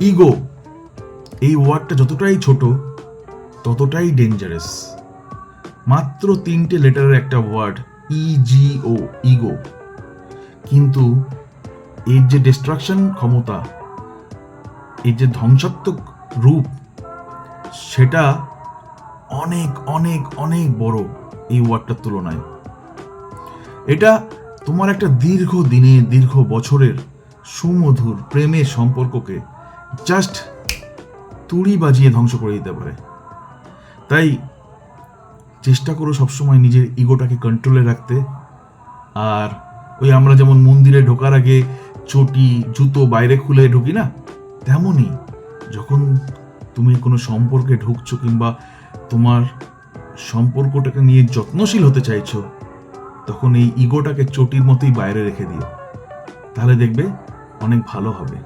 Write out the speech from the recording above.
Ego, এই ওয়ার্ডটা যতটাই ছোট ততটাই ডেঞ্জারাস। মাত্র 3টে লেটারের একটা ওয়ার্ড, ইজিও, ইগো, কিন্তু এর যে ডিস্ট্রাকশন ক্ষমতা, এর যে ধ্বংসাত্মক রূপ, সেটা অনেক অনেক অনেক বড় এই ওয়ার্ডটার তুলনায়। এটা তোমার একটা দীর্ঘ দিনের, দীর্ঘ বছরের সুমধুর প্রেমের সম্পর্ককে জাস্ট তুড়ি বাজিয়ে ধ্বংস করে দিতে পারে। তাই চেষ্টা করো সবসময় নিজের ইগোটাকে কন্ট্রোলে রাখতে। আর ওই আমরা যেমন মন্দিরে ঢোকার আগে চটি জুতো বাইরে খুলে ঢুকি না, তেমনই যখন তুমি কোনো সম্পর্কে ঢুকছো কিংবা তোমার সম্পর্কটাকে নিয়ে যত্নশীল হতে চাইছো, তখন এই ইগোটাকে চটির মতোই বাইরে রেখে দিও, তাহলে দেখবে অনেক ভালো হবে।